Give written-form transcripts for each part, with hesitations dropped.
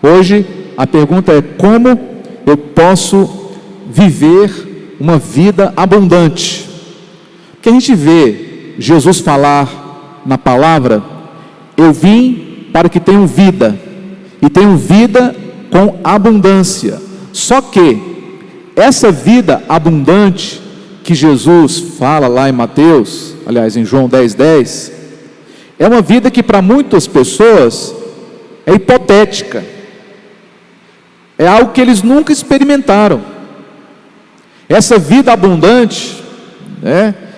Hoje a pergunta é: como eu posso viver uma vida abundante? Porque a gente vê Jesus falar na palavra: eu vim para que tenham vida, e tenham vida com abundância. Só que essa vida abundante que Jesus fala lá em Mateus, aliás em João 10:10, é uma vida que para muitas pessoas é hipotética, é algo que eles nunca experimentaram. Essa vida abundante,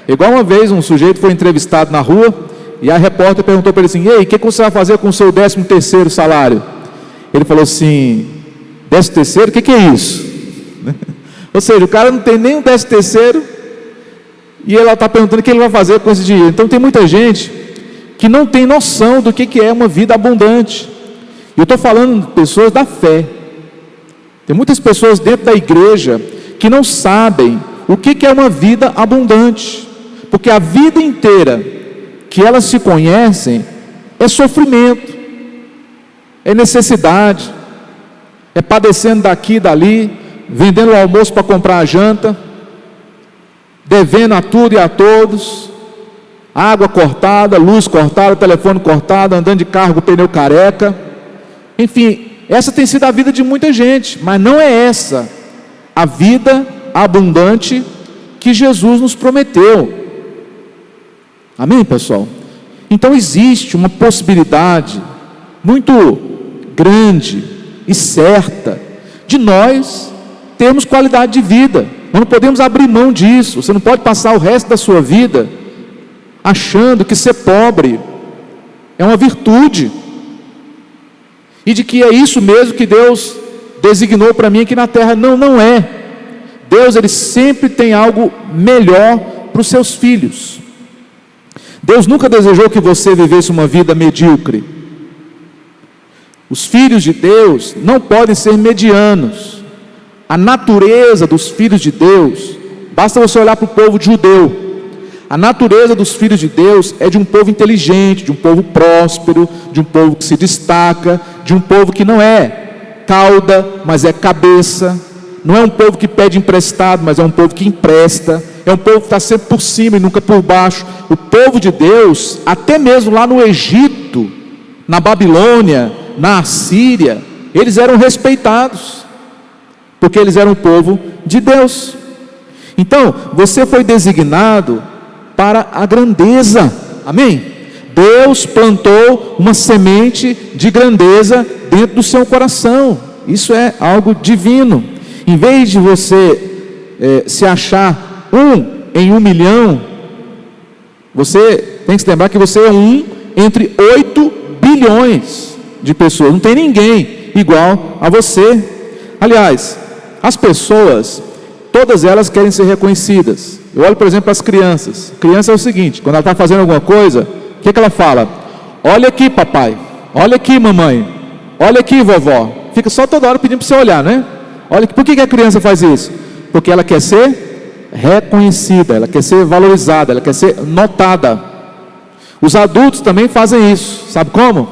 igual uma vez um sujeito foi entrevistado na rua, e a repórter perguntou para ele assim: ei, o que você vai fazer com o seu 13º salário? Ele falou assim: 13º, o que é isso? Ou seja, o cara não tem nem um 13º, e ela está perguntando o que ele vai fazer com esse dinheiro. Então tem muita gente que não tem noção do que é uma vida abundante. Eu estou falando de pessoas da fé. Tem muitas pessoas dentro da igreja que não sabem o que é uma vida abundante, porque a vida inteira que elas se conhecem é sofrimento, é necessidade, é padecendo daqui e dali, vendendo o almoço para comprar a janta, devendo a tudo e a todos, água cortada, luz cortada, telefone cortado, andando de carro com o pneu careca. Enfim, essa tem sido a vida de muita gente, mas não é essa a vida abundante que Jesus nos prometeu. Amém, pessoal? Então existe uma possibilidade muito grande e certa de nós termos qualidade de vida. Nós não podemos abrir mão disso. Você não pode passar o resto da sua vida achando que ser pobre é uma virtude, e de que é isso mesmo que Deus designou para mim aqui na terra. Não, não é. Deus, Ele sempre tem algo melhor para os seus filhos. Deus nunca desejou que você vivesse uma vida medíocre. Os filhos de Deus não podem ser medianos. A natureza dos filhos de Deus, basta você olhar para o povo judeu. A natureza dos filhos de Deus é de um povo inteligente, de um povo próspero, de um povo que se destaca, de um povo que não é cauda, mas é cabeça. Não é um povo que pede emprestado, mas é um povo que empresta. É um povo que está sempre por cima e nunca por baixo. O povo de Deus, até mesmo lá no Egito, na Babilônia, na Assíria, eles eram respeitados, porque eles eram o povo de Deus. Então, você foi designado para a grandeza. Amém? Deus plantou uma semente de grandeza dentro do seu coração. Isso é algo divino. Em vez de você se achar um em 1 milhão, você tem que se lembrar que você é um entre 8 bilhões de pessoas. Não tem ninguém igual a você. Aliás, as pessoas, todas elas querem ser reconhecidas. Eu olho, por exemplo, para as crianças. Criança é o seguinte: quando ela está fazendo alguma coisa, o que ela fala? Olha aqui, papai. Olha aqui, mamãe. Olha aqui, vovó. Fica só toda hora pedindo para você olhar, né? Olha, por que a criança faz isso? Porque ela quer ser reconhecida, ela quer ser valorizada, ela quer ser notada. Os adultos também fazem isso. Sabe como?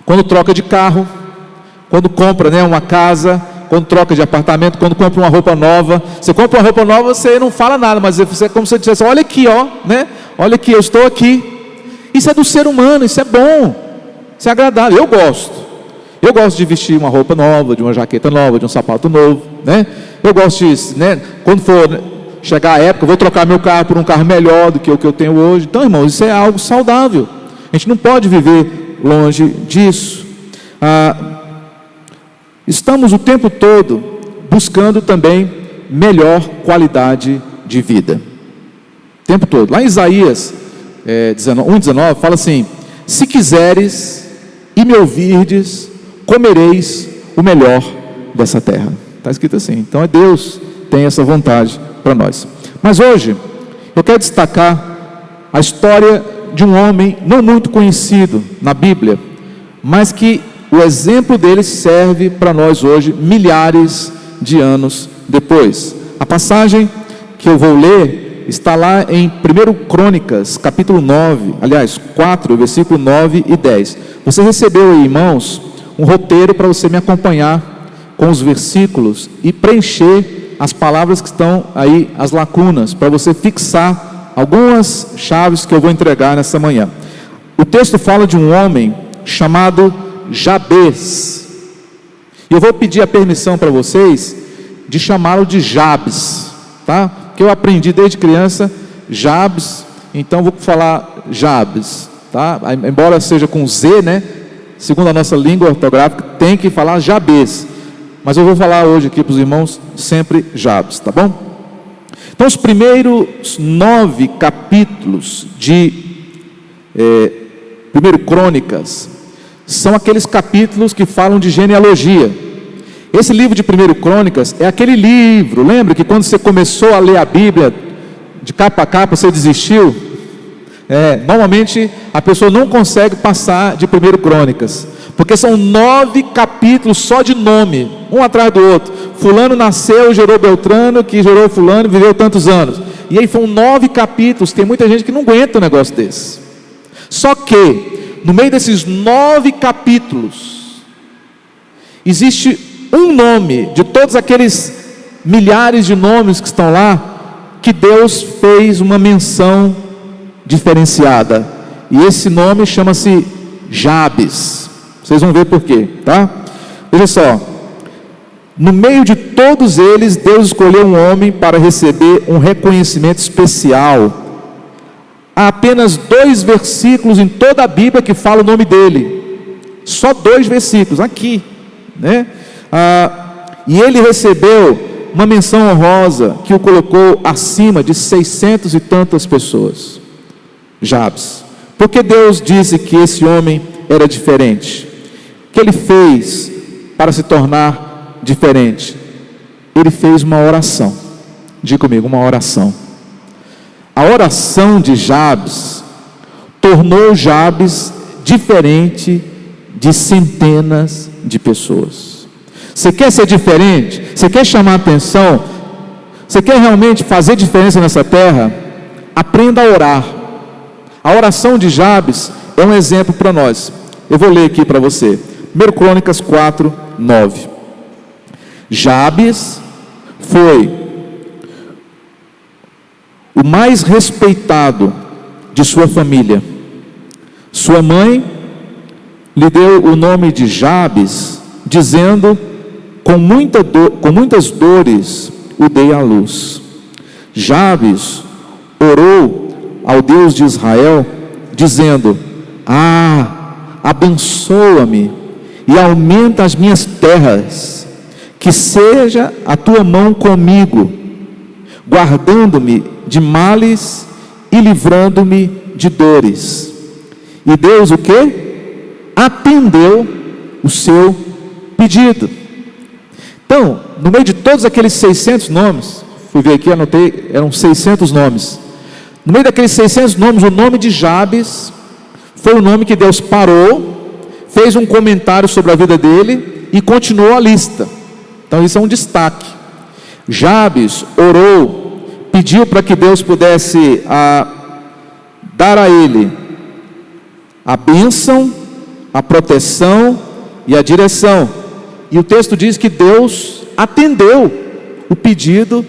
Quando troca de carro, quando compra, uma casa, quando troca de apartamento, quando compra uma roupa nova. Você compra uma roupa nova, você não fala nada, mas você é como se você dissesse: olha aqui, olha aqui, eu estou aqui. Isso é do ser humano, isso é bom, isso é agradável. Eu gosto de vestir uma roupa nova, de uma jaqueta nova, de um sapato novo, Eu gosto disso, quando for chegar a época, eu vou trocar meu carro por um carro melhor do que o que eu tenho hoje. Então, irmãos, isso é algo saudável. A gente não pode viver longe disso. Estamos o tempo todo buscando também melhor qualidade de vida. O tempo todo. Lá em Isaías 1:19 fala assim: se quiseres e me ouvirdes, comereis o melhor dessa terra. Está escrito assim. Então Deus tem essa vontade para nós. Mas hoje eu quero destacar a história de um homem não muito conhecido na Bíblia, mas que o exemplo dele serve para nós hoje, milhares de anos depois. A passagem que eu vou ler está lá em 1 Crônicas, capítulo 9, aliás, 4, versículo 9 e 10. Você recebeu aí, irmãos, um roteiro para você me acompanhar com os versículos e preencher as palavras que estão aí, as lacunas, para você fixar algumas chaves que eu vou entregar nessa manhã. O texto fala de um homem chamado Jabes, e eu vou pedir a permissão para vocês de chamá-lo de Jabes, tá? Porque eu aprendi desde criança Jabes, então vou falar Jabes, tá? Embora seja com Z, né? Segundo a nossa língua ortográfica, tem que falar Jabes, mas eu vou falar hoje aqui para os irmãos sempre Jabes, tá bom? Então os primeiros 9 capítulos de 1 Crônicas são aqueles capítulos que falam de genealogia. Esse livro de 1 Crônicas é aquele livro, lembra que quando você começou a ler a Bíblia de capa a capa, você desistiu? Normalmente a pessoa não consegue passar de 1 Crônicas, porque são 9 capítulos só de nome, um atrás do outro. Fulano nasceu, gerou Beltrano, que gerou fulano, viveu tantos anos. E aí foram 9 capítulos. Tem muita gente que não aguenta um negócio desse. Só que no meio desses 9 capítulos existe um nome de todos aqueles milhares de nomes que estão lá, que Deus fez uma menção diferenciada, e esse nome chama-se Jabes. Vocês vão ver por quê, tá? Veja só, no meio de todos eles, Deus escolheu um homem para receber um reconhecimento especial. Há apenas 2 versículos em toda a Bíblia que falam o nome dele, só 2 versículos, aqui, né? E ele recebeu uma menção honrosa que o colocou acima de 600 e tantas pessoas. Jabes, porque Deus disse que esse homem era diferente. O que ele fez para se tornar diferente? Ele fez uma oração. Diga comigo, uma oração. A oração de Jabes tornou Jabes diferente de centenas de pessoas. Você quer ser diferente? Você quer chamar atenção? Você quer realmente fazer diferença nessa terra? Aprenda a orar. A oração de Jabes é um exemplo para nós. Eu vou ler aqui para você. 1 Crônicas 4, 9. Jabes foi o mais respeitado de sua família. Sua mãe lhe deu o nome de Jabes, dizendo: com muitas dores o dei à luz. Jabes orou ao Deus de Israel, dizendo: abençoa-me e aumenta as minhas terras, que seja a tua mão comigo, guardando-me de males e livrando-me de dores. E Deus o quê? Atendeu o seu pedido. Então, no meio de todos aqueles 600 nomes, fui ver aqui, anotei, eram 600 nomes. No meio daqueles 600 nomes, o nome de Jabes foi o nome que Deus parou, fez um comentário sobre a vida dele e continuou a lista. Então isso é um destaque. Jabes orou, pediu para que Deus pudesse dar a ele a bênção, a proteção e a direção. E o texto diz que Deus atendeu o pedido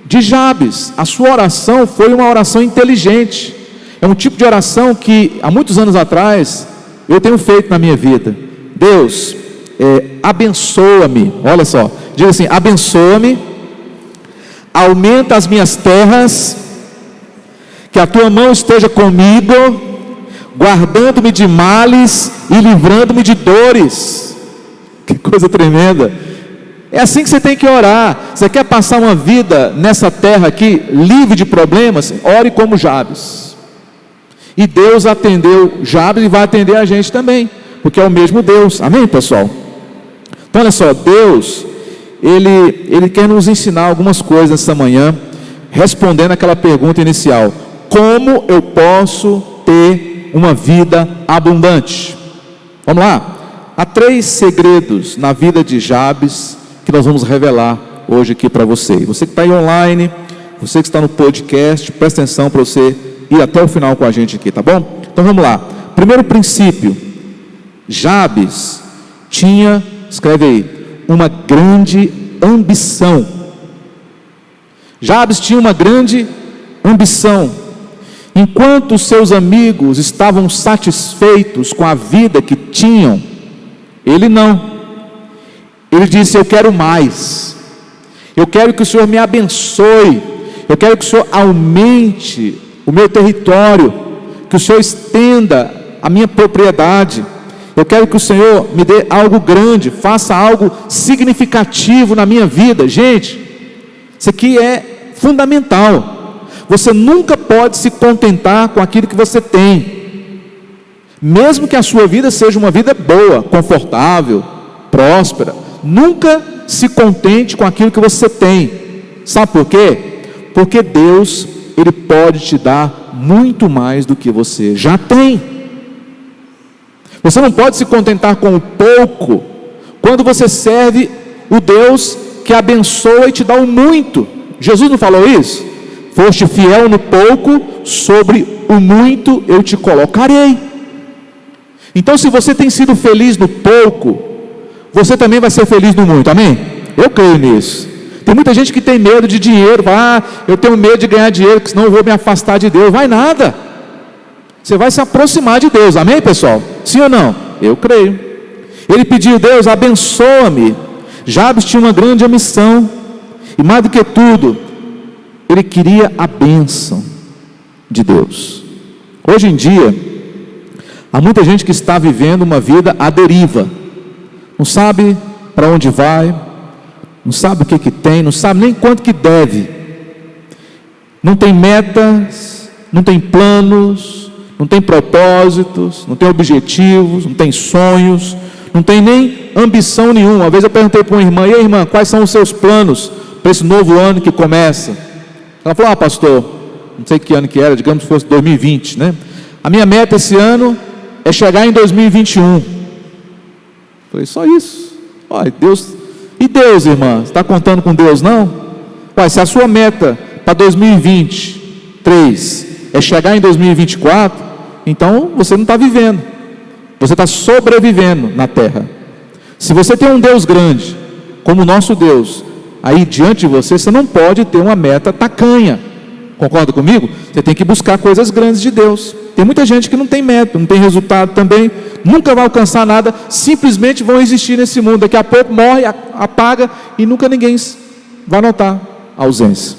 de Jabes. A sua oração foi uma oração inteligente. É um tipo de oração que há muitos anos atrás eu tenho feito na minha vida. Deus, abençoa-me. Olha só, diga assim: abençoa-me, aumenta as minhas terras, que a tua mão esteja comigo, guardando-me de males e livrando-me de dores. Que coisa tremenda. É assim que você tem que orar. Você quer passar uma vida nessa terra aqui livre de problemas? Ore como Jabes. E Deus atendeu Jabes e vai atender a gente também, porque é o mesmo Deus. Amém, pessoal? Então olha só, Deus Ele quer nos ensinar algumas coisas essa manhã, respondendo aquela pergunta inicial: como eu posso ter uma vida abundante? Vamos lá. Há 3 segredos na vida de Jabes que nós vamos revelar hoje aqui para você. Você que está aí online, você que está no podcast, presta atenção para você ir até o final com a gente aqui, tá bom? Então vamos lá. Primeiro princípio: Jabes tinha, escreve aí, uma grande ambição. Jabes tinha uma grande ambição. Enquanto os seus amigos estavam satisfeitos com a vida que tinham, ele não. Ele disse: eu quero mais. Eu quero que o Senhor me abençoe. Eu quero que o Senhor aumente o meu território, que o Senhor estenda a minha propriedade. Eu quero que o Senhor me dê algo grande, faça algo significativo na minha vida. Gente, isso aqui é fundamental. Você nunca pode se contentar com aquilo que você tem, mesmo que a sua vida seja uma vida boa, confortável, próspera. Nunca se contente com aquilo que você tem. Sabe por quê? Porque Deus, Ele pode te dar muito mais do que você já tem. Você não pode se contentar com o pouco, quando você serve o Deus que abençoa e te dá o muito. Jesus não falou isso? Foste fiel no pouco, sobre o muito eu te colocarei. Então, se você tem sido feliz no pouco, você também vai ser feliz no muito, amém? Eu creio nisso. Tem muita gente que tem medo de dinheiro, eu tenho medo de ganhar dinheiro, porque senão eu vou me afastar de Deus. Vai nada, você vai se aproximar de Deus, amém, pessoal? Sim ou não? Eu creio. Ele pediu: Deus, abençoa-me. Jabes tinha uma grande ambição, e mais do que tudo, ele queria a bênção de Deus. Hoje em dia, há muita gente que está vivendo uma vida à deriva, não sabe para onde vai, não sabe o que tem, não sabe nem quanto que deve, não tem metas, não tem planos, não tem propósitos, não tem objetivos, não tem sonhos, não tem nem ambição nenhuma. Uma vez eu perguntei para uma irmã: e aí, irmã, quais são os seus planos para esse novo ano que começa? Ela falou: pastor, não sei que ano que era, digamos que fosse 2020, né? A minha meta esse ano é chegar em 2021. Falei: só isso? Olha, Deus. E Deus, irmã? Você está contando com Deus, não? Olha, se a sua meta para 2023 é chegar em 2024, então você não está vivendo, você está sobrevivendo na terra. Se você tem um Deus grande, como o nosso Deus, aí diante de você, você não pode ter uma meta tacanha. Concorda comigo? Você tem que buscar coisas grandes de Deus. Tem muita gente que não tem meta, não tem resultado também, nunca vai alcançar nada, simplesmente vão existir nesse mundo. Daqui a pouco morre, apaga, e nunca ninguém vai notar a ausência.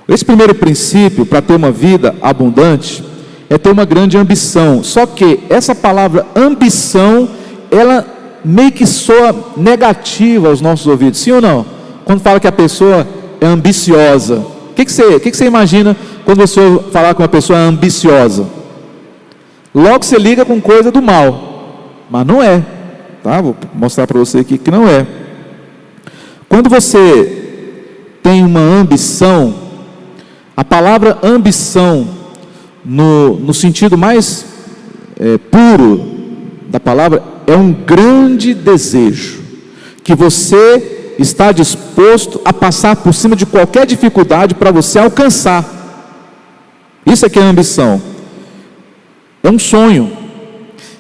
Esse primeiro princípio para ter uma vida abundante é ter uma grande ambição. Só que essa palavra ambição, ela meio que soa negativa aos nossos ouvidos, sim ou não? Quando fala que a pessoa é ambiciosa, o que você imagina quando você falar com uma pessoa ambiciosa? Logo você liga com coisa do mal, mas não é, tá? Vou mostrar para você aqui que não é. Quando você tem uma ambição, a palavra ambição, no sentido mais puro da palavra, é um grande desejo, que você está disposto a passar por cima de qualquer dificuldade para você alcançar. Isso aqui é ambição, é um sonho.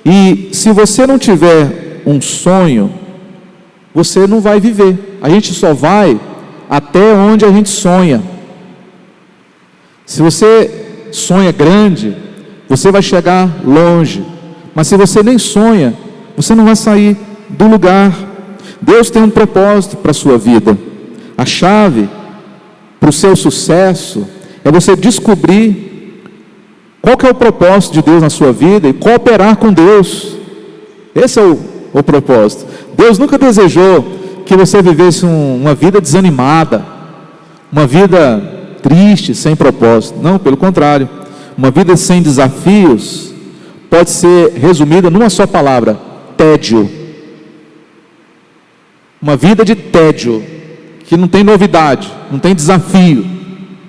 E se você não tiver um sonho, você não vai viver. A gente só vai até onde a gente sonha. Se você sonha grande, você vai chegar longe. Mas se você nem sonha, você não vai sair do lugar. Deus tem um propósito para a sua vida. A chave para o seu sucesso é você descobrir qual que é o propósito de Deus na sua vida e cooperar com Deus. Esse é o propósito. Deus nunca desejou que você vivesse uma vida desanimada, uma vida triste, sem propósito. Não, pelo contrário. Uma vida sem desafios pode ser resumida numa só palavra: tédio. Uma vida de tédio, que não tem novidade, não tem desafio,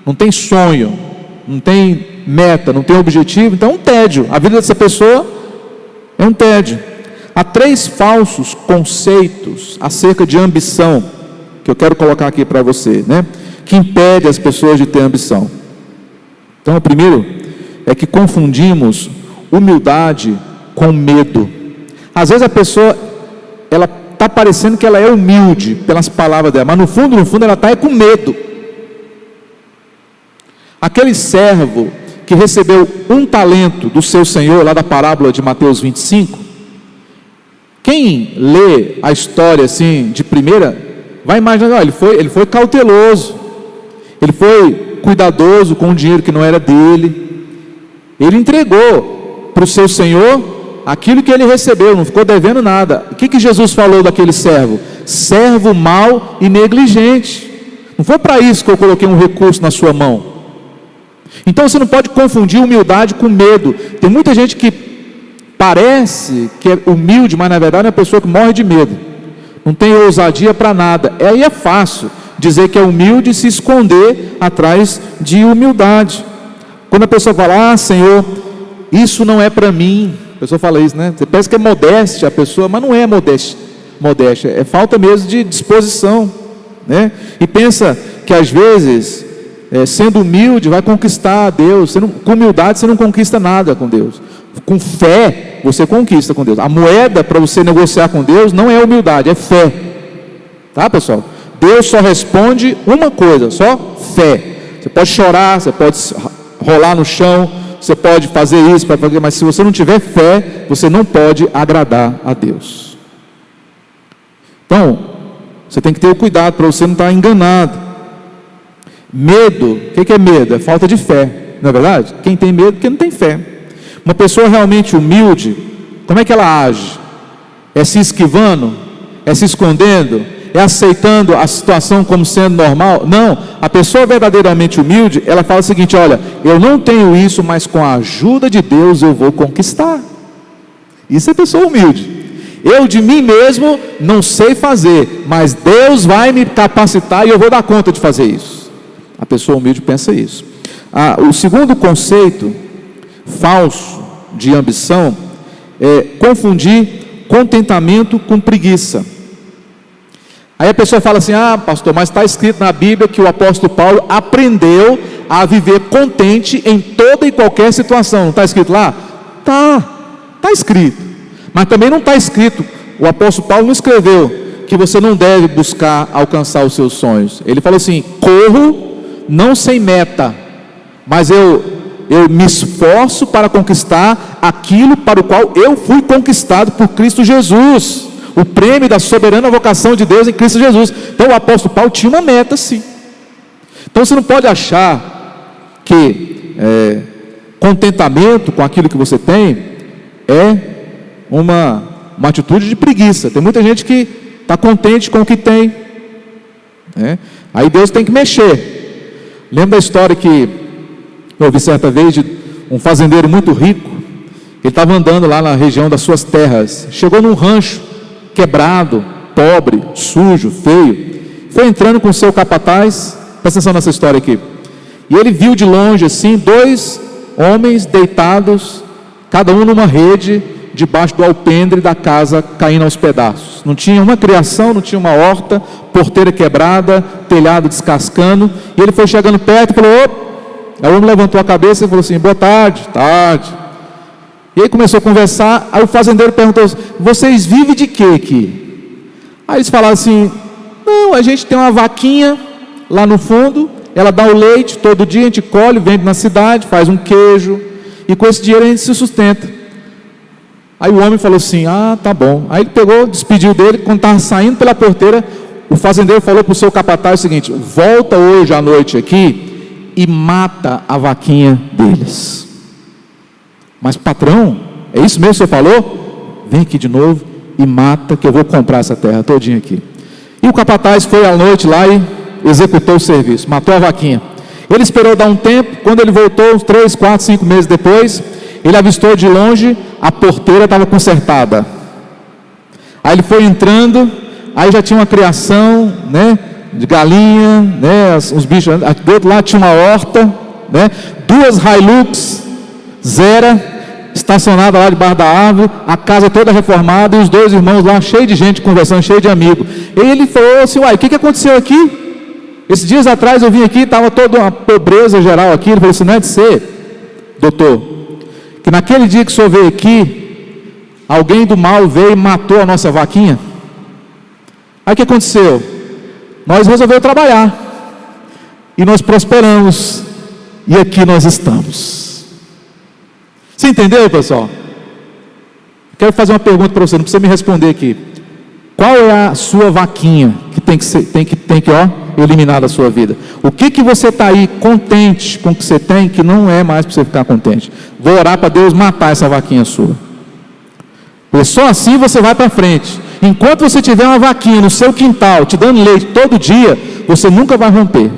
não tem sonho, não tem meta, não tem objetivo. Então é um tédio. A vida dessa pessoa é um tédio. Há 3 falsos conceitos acerca de ambição que eu quero colocar aqui para você, né? Que impede as pessoas de ter ambição. Então, o primeiro é que confundimos humildade com medo. Às vezes a pessoa ela está parecendo que ela é humilde pelas palavras dela, mas no fundo ela está com medo. Aquele servo que recebeu um talento do seu senhor, lá da parábola de Mateus 25, quem lê a história assim de primeira, vai imaginar, ele foi cauteloso, ele foi cuidadoso com o dinheiro que não era dele, ele entregou para o seu senhor aquilo que ele recebeu, não ficou devendo nada. O que Jesus falou daquele servo? Servo mau e negligente. Não foi para isso que eu coloquei um recurso na sua mão. Então você não pode confundir humildade com medo. Tem muita gente que parece que é humilde, mas na verdade é uma pessoa que morre de medo, não tem ousadia para nada. Aí é fácil dizer que é humilde e se esconder atrás de humildade. Quando a pessoa fala, Senhor, isso não é para mim, a pessoa fala isso, né? Você pensa que é modéstia a pessoa, mas não é modéstia, é falta mesmo de disposição, né? E pensa que às vezes, sendo humilde, vai conquistar a Deus. Com humildade você não conquista nada com Deus. Com fé você conquista com Deus. A moeda para você negociar com Deus não é humildade, é fé. Tá, pessoal? Deus só responde uma coisa, só fé. Você pode chorar, você pode rolar no chão, você pode fazer isso, mas se você não tiver fé, você não pode agradar a Deus. Então, você tem que ter o cuidado para você não estar enganado. Medo, o que é medo? É falta de fé, não é verdade? Quem tem medo, porque não tem fé. Uma pessoa realmente humilde, como é que ela age? É se esquivando? É se escondendo? É aceitando a situação como sendo normal? Não, a pessoa verdadeiramente humilde, ela fala o seguinte, olha, eu não tenho isso, mas com a ajuda de Deus eu vou conquistar. Isso é pessoa humilde. Eu de mim mesmo não sei fazer, mas Deus vai me capacitar e eu vou dar conta de fazer isso. A pessoa humilde pensa isso. O segundo conceito falso de ambição é confundir contentamento com preguiça. Aí a pessoa fala assim, pastor, mas está escrito na Bíblia que o apóstolo Paulo aprendeu a viver contente em toda e qualquer situação. Não está escrito lá? Está escrito, mas também não está escrito, o apóstolo Paulo não escreveu que você não deve buscar alcançar os seus sonhos. Ele falou assim, corro não sem meta, mas eu me esforço para conquistar aquilo para o qual eu fui conquistado por Cristo Jesus, o prêmio da soberana vocação de Deus em Cristo Jesus. Então o apóstolo Paulo tinha uma meta, sim. Então você não pode achar que contentamento com aquilo que você tem é uma atitude de preguiça. Tem muita gente que está contente com o que tem, aí Deus tem que mexer. Lembra da história que eu ouvi certa vez de um fazendeiro muito rico? Ele estava andando lá na região das suas terras, chegou num rancho quebrado, pobre, sujo, feio, foi entrando com o seu capataz. Presta atenção nessa história aqui. E ele viu de longe assim 2 homens deitados, cada um numa rede, debaixo do alpendre da casa, caindo aos pedaços. Não tinha uma criação, não tinha uma horta, porteira quebrada, telhado descascando. E ele foi chegando perto e falou, aí o homem levantou a cabeça e falou assim, boa tarde. E aí começou a conversar. Aí o fazendeiro perguntou, vocês vivem de quê aqui? Aí eles falaram assim, não, a gente tem uma vaquinha lá no fundo, ela dá o leite, todo dia a gente colhe, vende na cidade, faz um queijo, e com esse dinheiro a gente se sustenta. Aí o homem falou assim, tá bom. Aí ele pegou, despediu dele. Quando estava saindo pela porteira, o fazendeiro falou para o seu capataz o seguinte, volta hoje à noite aqui e mata a vaquinha deles. Mas patrão, é isso mesmo que você falou? Vem aqui de novo e mata, que eu vou comprar essa terra todinha aqui. E o capataz foi à noite lá e executou o serviço, matou a vaquinha. Ele esperou dar um tempo. Quando ele voltou, uns 3, 4, 5 meses depois, ele avistou de longe, a porteira estava consertada. Aí ele foi entrando, aí já tinha uma criação, de galinha, uns bichos. Do outro lado tinha uma horta, 2 Hilux Zera estacionadas lá debaixo da árvore, a casa toda reformada, e os 2 irmãos lá, cheio de gente conversando, cheio de amigo. E ele falou assim, o que aconteceu aqui? Esses dias atrás eu vim aqui, estava toda uma pobreza geral aqui. Ele falou assim, não é de ser, doutor, que naquele dia que o senhor veio aqui, alguém do mal veio e matou a nossa vaquinha. Aí o que aconteceu? Nós resolvemos trabalhar, e nós prosperamos, e aqui nós estamos. Você entendeu, pessoal? Quero fazer uma pergunta para você, não precisa me responder aqui. Qual é a sua vaquinha que tem que eliminar da sua vida? O que você está aí contente com o que você tem, que não é mais para você ficar contente? Vou orar para Deus matar essa vaquinha sua. Porque só assim você vai para frente. Enquanto você tiver uma vaquinha no seu quintal, te dando leite todo dia, você nunca vai romper.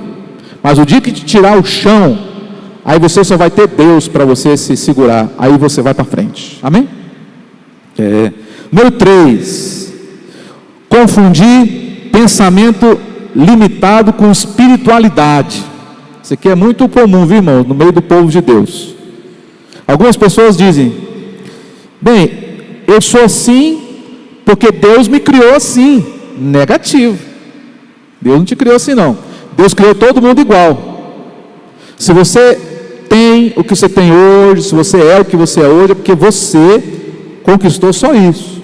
Mas o dia que te tirar o chão, aí você só vai ter Deus para você se segurar. Aí você vai para frente. Amém? Número 3. Confundir pensamento limitado com espiritualidade. Isso aqui é muito comum, viu, irmão, no meio do povo de Deus. Algumas pessoas dizem: bem, eu sou assim porque Deus me criou assim. Negativo. Deus não te criou assim, não. Deus criou todo mundo igual. Se você tem o que você tem hoje, se você é o que você é hoje, é porque você conquistou só isso.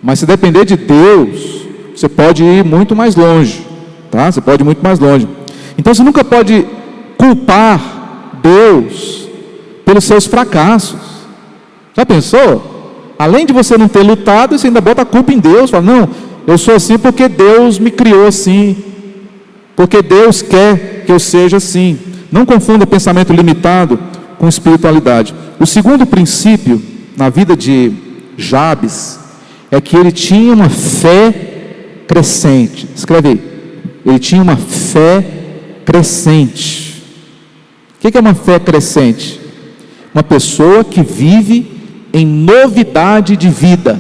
Mas se depender de Deus, você pode ir muito mais longe, tá? Você pode ir muito mais longe. Então você nunca pode culpar Deus pelos seus fracassos. Já pensou? Além de você não ter lutado, você ainda bota a culpa em Deus. Fala: não, eu sou assim porque Deus me criou assim, porque Deus quer que eu seja assim. Não confunda pensamento limitado com espiritualidade. O segundo princípio na vida de Jabes é que ele tinha uma fé crescente. Escreve aí. Ele tinha uma fé crescente. O que é uma fé crescente? Uma pessoa que vive em novidade de vida.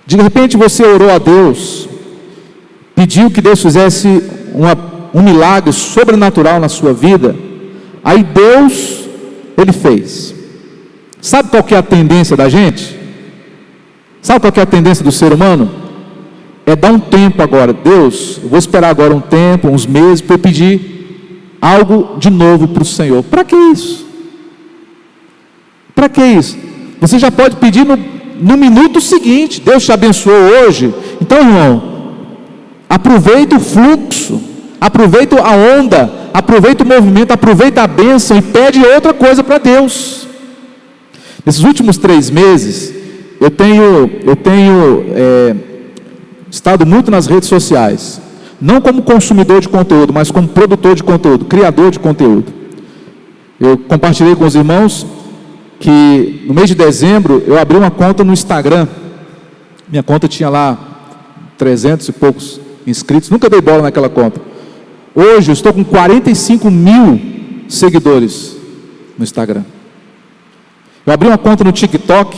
De repente você orou a Deus, pediu que Deus fizesse um milagre sobrenatural na sua vida. Aí Deus, Ele fez. Sabe qual que é a tendência da gente? Sabe qual que é a tendência do ser humano? É dar um tempo agora. Deus, eu vou esperar agora um tempo, uns meses, para eu pedir algo de novo para o Senhor. Para que isso? Para que isso? Você já pode pedir no minuto seguinte. Deus te abençoou hoje. Então, irmão, aproveita o fluxo, aproveita a onda, aproveita o movimento, aproveita a bênção e pede outra coisa para Deus. Nesses últimos 3 meses, eu tenho estado muito nas redes sociais, não como consumidor de conteúdo, mas como produtor de conteúdo, criador de conteúdo. Eu compartilhei com os irmãos que no mês de dezembro eu abri uma conta no Instagram. Minha conta tinha lá 300 e poucos inscritos, nunca dei bola naquela conta. Hoje eu estou com 45 mil seguidores no Instagram. Eu abri uma conta no TikTok,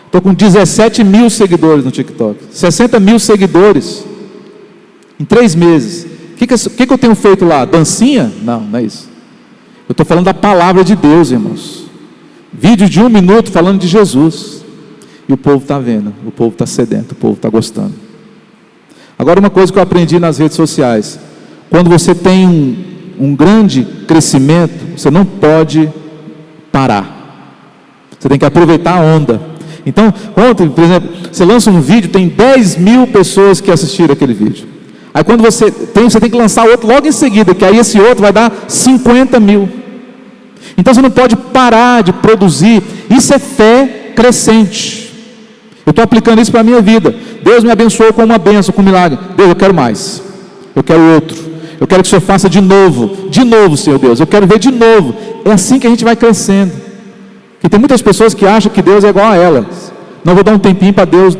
estou com 17 mil seguidores no TikTok, 60 mil seguidores em 3 meses. O que eu tenho feito lá? Dancinha? Não, não é isso. Eu estou falando da palavra de Deus, irmãos. Vídeo de 1 minuto falando de Jesus. E o povo está vendo, o povo está sedento, o povo está gostando. Agora, uma coisa que eu aprendi nas redes sociais: quando você tem um grande crescimento, você não pode parar. Você tem que aproveitar a onda. Então, ontem, por exemplo, você lança um vídeo, tem 10 mil pessoas que assistiram aquele vídeo. Aí quando você tem que lançar outro logo em seguida, que aí esse outro vai dar 50 mil. Então você não pode parar de produzir. Isso é fé crescente. Eu estou aplicando isso para a minha vida. Deus me abençoou com uma bênção, com um milagre. Deus, eu quero mais. Eu quero outro. Eu quero que o Senhor faça de novo. De novo, Senhor Deus. Eu quero ver de novo. É assim que a gente vai crescendo. E tem muitas pessoas que acham que Deus é igual a elas. Não, vou dar um tempinho para Deus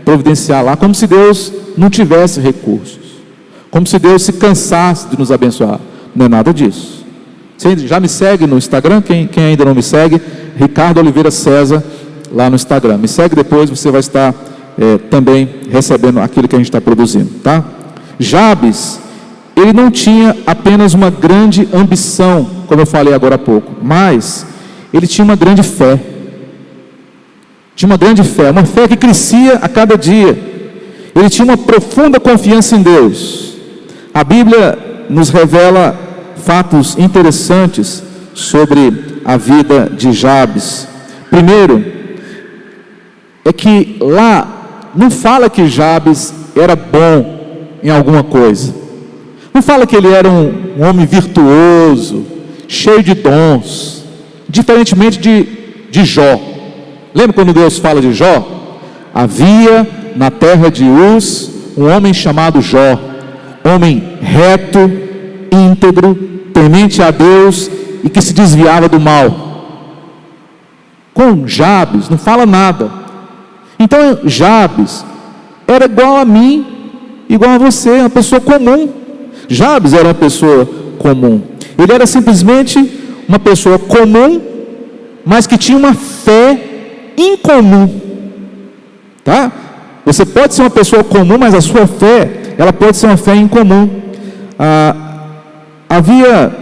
providenciar lá. Como se Deus não tivesse recursos. Como se Deus se cansasse de nos abençoar. Não é nada disso. Você já me segue no Instagram? Quem ainda não me segue, Ricardo Oliveira César, lá no Instagram. Me segue depois, você vai estar também recebendo aquilo que a gente está produzindo, tá? Jabes, ele não tinha apenas uma grande ambição, como eu falei agora há pouco, mas ele tinha uma grande fé. Tinha uma grande fé, uma fé que crescia a cada dia. Ele tinha uma profunda confiança em Deus. A Bíblia nos revela fatos interessantes sobre a vida de Jabes. Primeiro, é que lá não fala que Jabes era bom em alguma coisa. Não fala que ele era um homem virtuoso, cheio de dons, diferentemente de Jó. Lembra quando Deus fala de Jó? Havia na terra de Uz um homem chamado Jó, homem reto, íntegro, temente a Deus e que se desviava do mal. Com Jabes não fala nada. Então Jabes era igual a mim, igual a você, uma pessoa comum. Jabes era uma pessoa comum. Ele era simplesmente uma pessoa comum, mas que tinha uma fé incomum. Tá? Você pode ser uma pessoa comum, mas a sua fé, ela pode ser uma fé incomum. Havia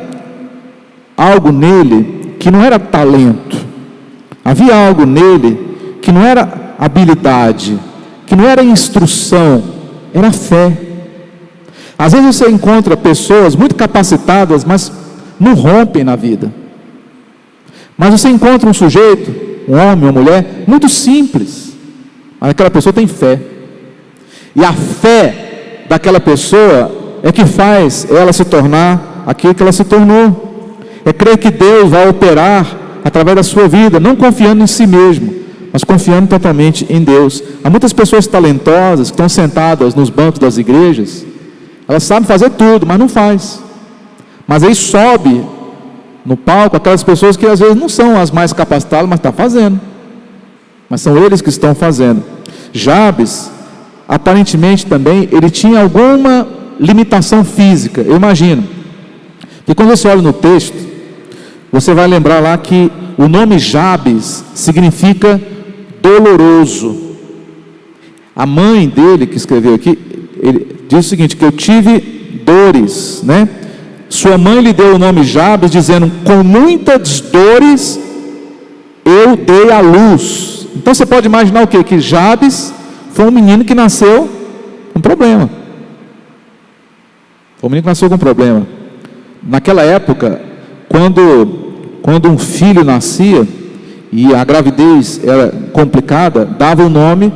algo nele que não era talento. Havia algo nele que não era habilidade, que não era instrução, era fé. Às vezes você encontra pessoas muito capacitadas, mas não rompem na vida. Mas você encontra um sujeito, um homem, uma mulher, muito simples, mas aquela pessoa tem fé. E a fé daquela pessoa é que faz ela se tornar aquilo que ela se tornou. É crer que Deus vai operar através da sua vida, não confiando em si mesmo, mas confiando totalmente em Deus. Há muitas pessoas talentosas que estão sentadas nos bancos das igrejas, elas sabem fazer tudo, mas não faz. Mas aí sobe no palco aquelas pessoas que às vezes não são as mais capacitadas, mas estão fazendo. Mas são eles que estão fazendo. Jabes, aparentemente também, ele tinha alguma limitação física, eu imagino. E quando você olha no texto, você vai lembrar lá que o nome Jabes significa doloroso. A mãe dele, que escreveu aqui, ele diz o seguinte, que eu tive dores, né? Sua mãe lhe deu o nome Jabes, dizendo, com muitas dores eu dei à luz. Então você pode imaginar o quê? Que Jabes foi um menino que nasceu com problema. Foi um menino que nasceu com problema. Naquela época, quando um filho nascia e a gravidez era complicada, dava o nome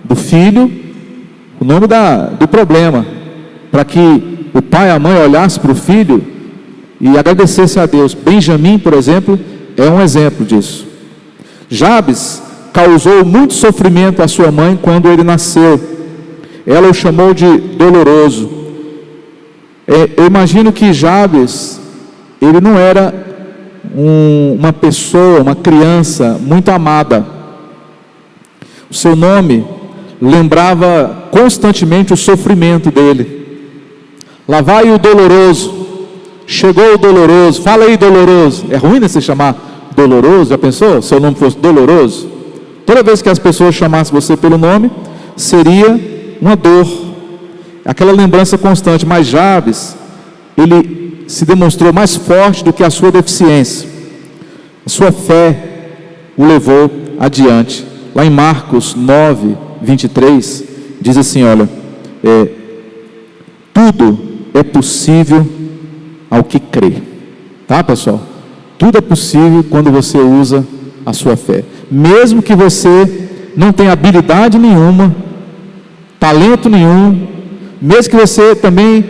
do filho, o nome do problema, para que o pai e a mãe olhassem para o filho e agradecessem a Deus. Benjamim, por exemplo, é um exemplo disso. Jabes causou muito sofrimento à sua mãe quando ele nasceu. Ela o chamou de doloroso. Eu imagino que Jabes, ele não era uma pessoa, uma criança muito amada. O seu nome lembrava constantemente o sofrimento dele. Lá vai o doloroso, chegou o doloroso, fala aí doloroso. É ruim, né, você chamar doloroso? Já pensou? Se o nome fosse doloroso, toda vez que as pessoas chamassem você pelo nome, seria uma dor, aquela lembrança constante. Mas Jabes, ele se demonstrou mais forte do que a sua deficiência. A sua fé o levou adiante. Lá em Marcos 9, 23, diz assim, olha, tudo é possível ao que crê. Tá, pessoal? Tudo é possível quando você usa a sua fé. Mesmo que você não tenha habilidade nenhuma, talento nenhum, mesmo que você também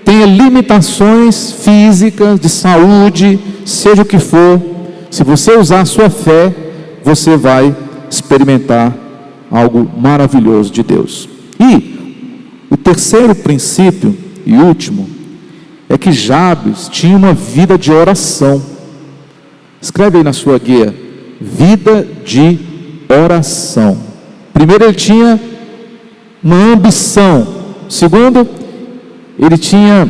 tenha limitações físicas, de saúde, seja o que for, se você usar a sua fé, você vai experimentar algo maravilhoso de Deus. E o terceiro princípio e último é que Jabes tinha uma vida de oração. Escreve aí na sua guia, vida de oração. Primeiro, ele tinha uma ambição. Segundo, ele tinha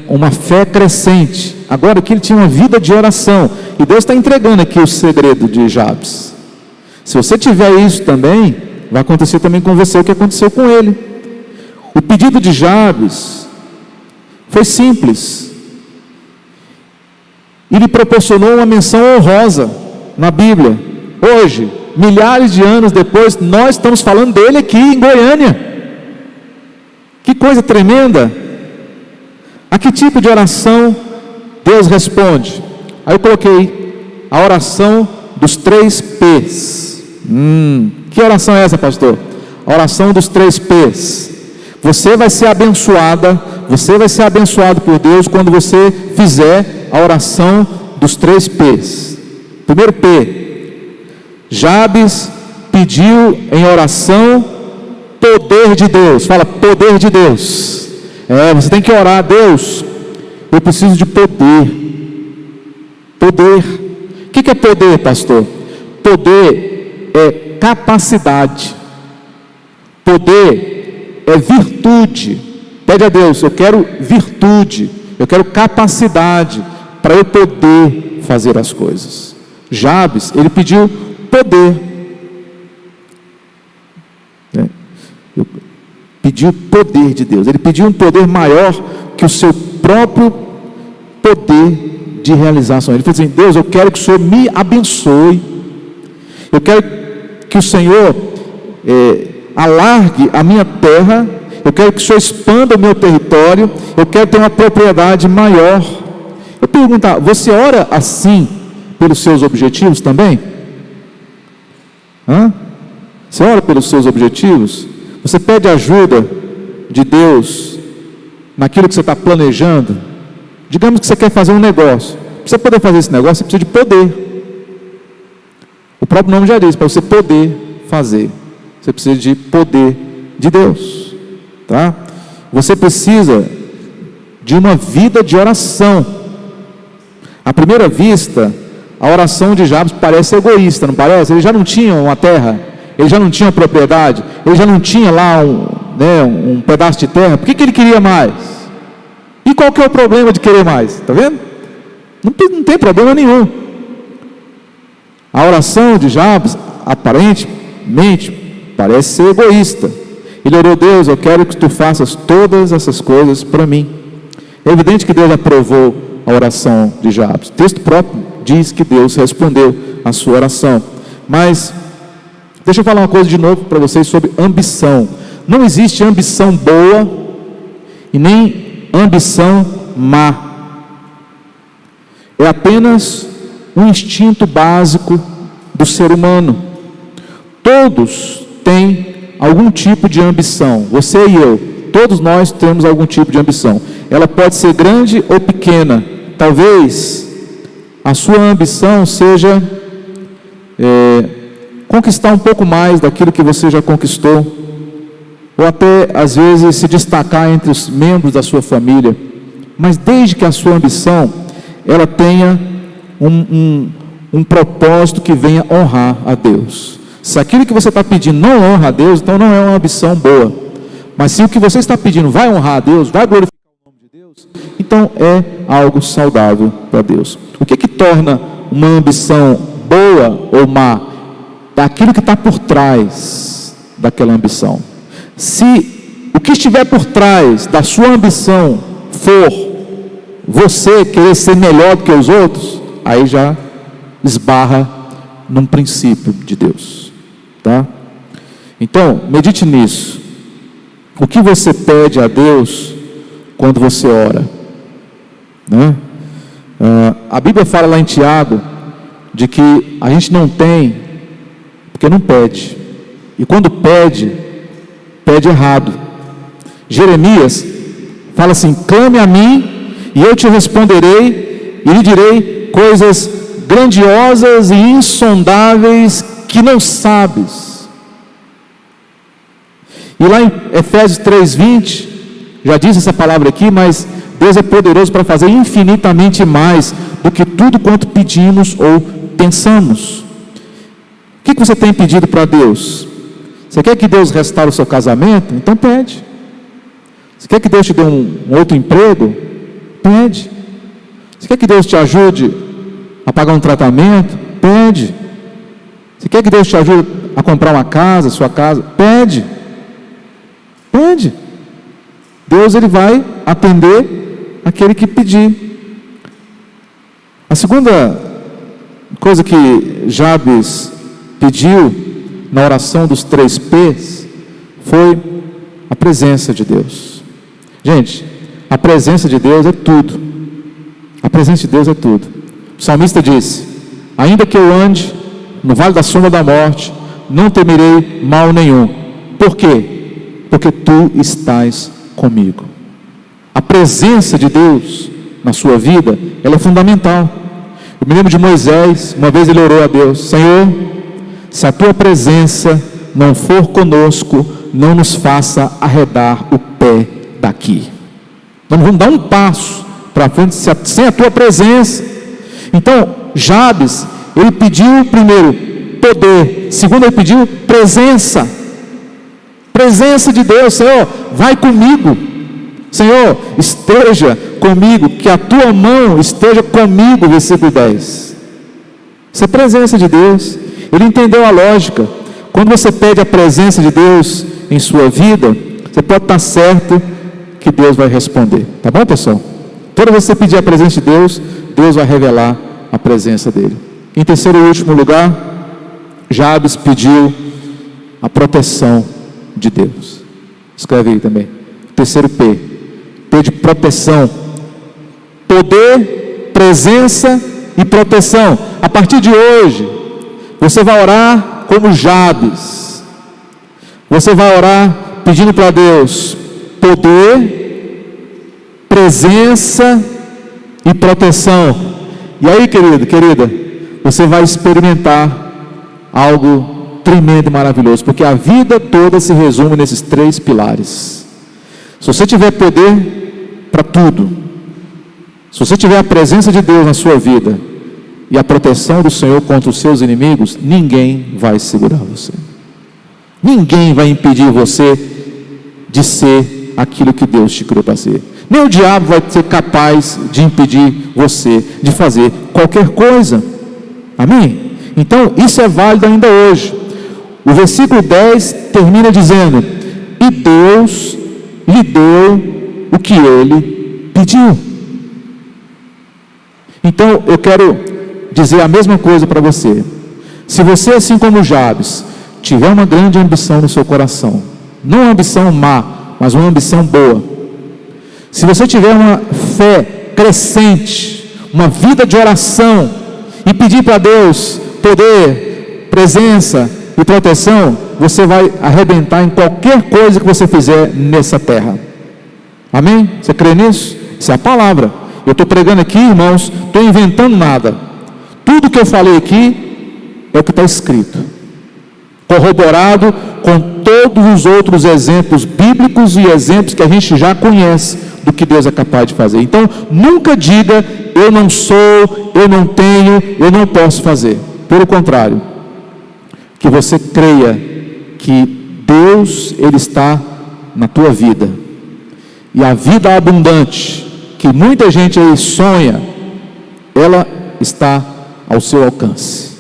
uma fé crescente. Agora aqui ele tinha uma vida de oração. E Deus está entregando aqui o segredo de Jabes. Se você tiver isso também, vai acontecer também com você o que aconteceu com ele. O pedido de Jabes foi simples. Ele proporcionou uma menção honrosa na Bíblia. Hoje, milhares de anos depois, nós estamos falando dele aqui em Goiânia. Que coisa tremenda! A que tipo de oração Deus responde? Aí eu coloquei a oração dos 3 P's. Que oração é essa, pastor? a oração dos 3 P's. Você vai ser abençoada, você vai ser abençoado por Deus quando você fizer a oração dos 3 P's. Primeiro P, Jabes pediu em oração poder de Deus. Fala, poder de Deus. Você tem que orar: Deus, eu preciso de poder. Poder. O que é poder, pastor? Poder é capacidade. Poder é virtude. Pede a Deus: eu quero virtude, eu quero capacidade para eu poder fazer as coisas. Jabes, ele pediu poder. Pediu poder de Deus. Ele pediu um poder maior que o seu próprio poder de realização. Ele falou assim: Deus, eu quero que o Senhor me abençoe. Eu quero que o Senhor alargue a minha terra. Eu quero que o Senhor expanda o meu território. Eu quero ter uma propriedade maior. Eu pergunto, você ora assim pelos seus objetivos também? Você ora pelos seus objetivos? Você pede ajuda de Deus naquilo que você está planejando? Digamos que você quer fazer um negócio. Para você poder fazer esse negócio, você precisa de poder. O próprio nome já diz: para você poder fazer, você precisa de poder de Deus, tá? Você precisa de uma vida de oração. À primeira vista, a oração de Jabes parece egoísta, não parece? Ele já não tinha uma terra, ele já não tinha uma propriedade, ele já não tinha lá um pedaço de terra. Por que ele queria mais? E qual que é o problema de querer mais? Está vendo? Não tem problema nenhum. A oração de Jabes, aparentemente, parece ser egoísta. Ele orou: Deus, eu quero que tu faças todas essas coisas para mim. É evidente que Deus aprovou a oração de Jabes. O texto próprio diz que Deus respondeu a sua oração. Mas deixa eu falar uma coisa de novo para vocês sobre ambição. Não existe ambição boa e nem ambição má. É apenas um instinto básico do ser humano. Todos têm algum tipo de ambição. Você e eu, todos nós temos algum tipo de ambição. Ela pode ser grande ou pequena. Talvez a sua ambição seja conquistar um pouco mais daquilo que você já conquistou, ou até às vezes se destacar entre os membros da sua família. Mas desde que a sua ambição ela tenha um propósito que venha honrar a Deus. Se aquilo que você está pedindo não honra a Deus, então não é uma ambição boa. Mas se o que você está pedindo vai honrar a Deus, vai glorificar o nome de Deus, então é algo saudável para Deus. O que torna uma ambição boa ou má? Daquilo que está por trás daquela ambição. Se o que estiver por trás da sua ambição for você querer ser melhor do que os outros, aí já esbarra num princípio de Deus, tá? Então, medite nisso. O que você pede a Deus quando você ora, né? A Bíblia fala lá em Tiago de que a gente não tem porque não pede, e quando pede errado. Jeremias fala assim: clame a mim e eu te responderei e lhe direi coisas grandiosas e insondáveis que não sabes. E lá em Efésios 3:20 já diz essa palavra aqui: mas Deus é poderoso para fazer infinitamente mais do que tudo quanto pedimos ou pensamos. O que você tem pedido para Deus? Você quer que Deus restaure o seu casamento? Então pede. Você quer que Deus te dê um outro emprego? Pede. Você quer que Deus te ajude a pagar um tratamento? Pede. Você quer que Deus te ajude a comprar uma casa, sua casa? Pede. Pede. Deus, ele vai atender aquele que pedir. A segunda coisa que Jabes pediu na oração dos 3 P's foi a presença de Deus. Gente, a presença de Deus é tudo. A presença de Deus é tudo. O salmista disse: ainda que eu ande no vale da sombra da morte, não temerei mal nenhum, Por quê? Porque tu estás comigo. A presença de Deus na sua vida, ela é fundamental. Eu me lembro de Moisés, uma vez ele orou a Deus: Senhor, se a tua presença não for conosco, não nos faça arredar o pé daqui. Nós vamos dar um passo para frente sem a tua presença. Então, Jabes, ele pediu primeiro poder, segundo ele pediu presença de Deus. Senhor, vai comigo, Senhor, esteja comigo, que a tua mão esteja comigo, versículo 10. Isso é presença de Deus. Ele entendeu a lógica. Quando você pede a presença de Deus em sua vida, você pode estar certo que Deus vai responder, tá bom, pessoal? Toda vez que você pedir a presença de Deus, Deus vai revelar a presença dele. Em terceiro e último lugar, Jabes pediu a proteção de Deus. Escreve aí também. Terceiro P de proteção. Poder, presença e proteção. A partir de hoje, você vai orar como Jabes. Você vai orar pedindo para Deus poder, presença e proteção. E aí, querido, querida, você vai experimentar algo tremendo e maravilhoso, porque a vida toda se resume nesses três pilares. Se você tiver poder para tudo, se você tiver a presença de Deus na sua vida e a proteção do Senhor contra os seus inimigos, ninguém vai segurar você. Ninguém vai impedir você de ser aquilo que Deus te criou para ser. Nem o diabo vai ser capaz de impedir você de fazer qualquer coisa. Amém? Então, isso é válido ainda hoje. O versículo 10 termina dizendo: e Deus lhe deu o que ele pediu. Então, eu quero dizer a mesma coisa para você. Se você, assim como Jabes, tiver uma grande ambição no seu coração, não uma ambição má, mas uma ambição boa, se você tiver uma fé crescente, uma vida de oração, e pedir para Deus poder, presença e proteção, você vai arrebentar em qualquer coisa que você fizer nessa terra. Amém? Você crê nisso? Isso é a palavra. Eu estou pregando aqui, irmãos, estou inventando nada. Tudo que eu falei aqui é o que está escrito, corroborado com todos os outros exemplos bíblicos e exemplos que a gente já conhece do que Deus é capaz de fazer. Então, nunca diga: eu não sou, eu não tenho, eu não posso fazer. Pelo contrário, que você creia que Deus, Ele está na tua vida, e a vida abundante que muita gente aí sonha, ela está ao seu alcance.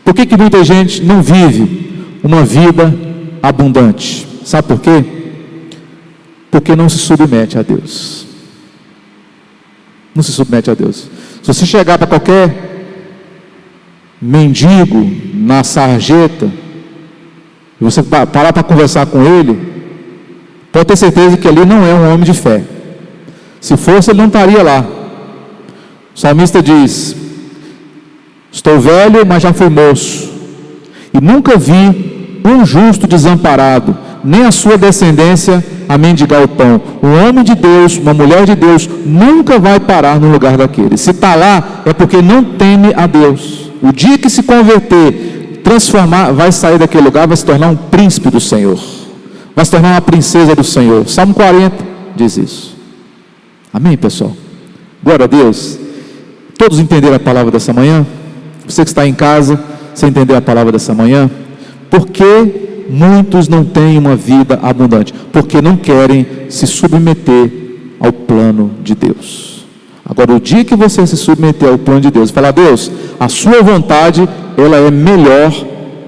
Por que muita gente não vive uma vida abundante? Sabe por quê? Porque não se submete a Deus. Não se submete a Deus. Se você chegar para qualquer mendigo na sarjeta, e você parar para conversar com ele, pode ter certeza que ali não é um homem de fé. Se fosse, ele não estaria lá. O salmista diz: estou velho, mas já fui moço, e nunca vi um justo desamparado, nem a sua descendência a mendigar o pão. Um homem de Deus, uma mulher de Deus, nunca vai parar no lugar daquele. Se está lá, é porque não teme a Deus. O dia que se converter, transformar, vai sair daquele lugar, vai se tornar um príncipe do Senhor, vai se tornar uma princesa do Senhor. Salmo 40 diz isso. Amém, pessoal? Glória a Deus. Todos entenderam a palavra dessa manhã? Você que está em casa, você entendeu a palavra dessa manhã? Por que muitos não têm uma vida abundante? Porque não querem se submeter ao plano de Deus. Agora, o dia que você se submeter ao plano de Deus, falar: Deus, a sua vontade, ela é melhor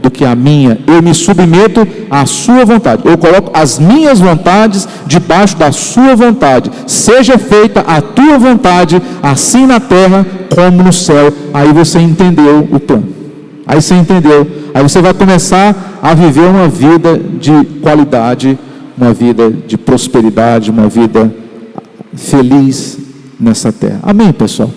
do que a minha, eu me submeto à sua vontade, eu coloco as minhas vontades debaixo da sua vontade, seja feita a tua vontade, assim na terra como no céu. Aí você entendeu o plano, aí você entendeu, aí você vai começar a viver uma vida de qualidade, uma vida de prosperidade, uma vida feliz nessa terra. Amém, pessoal?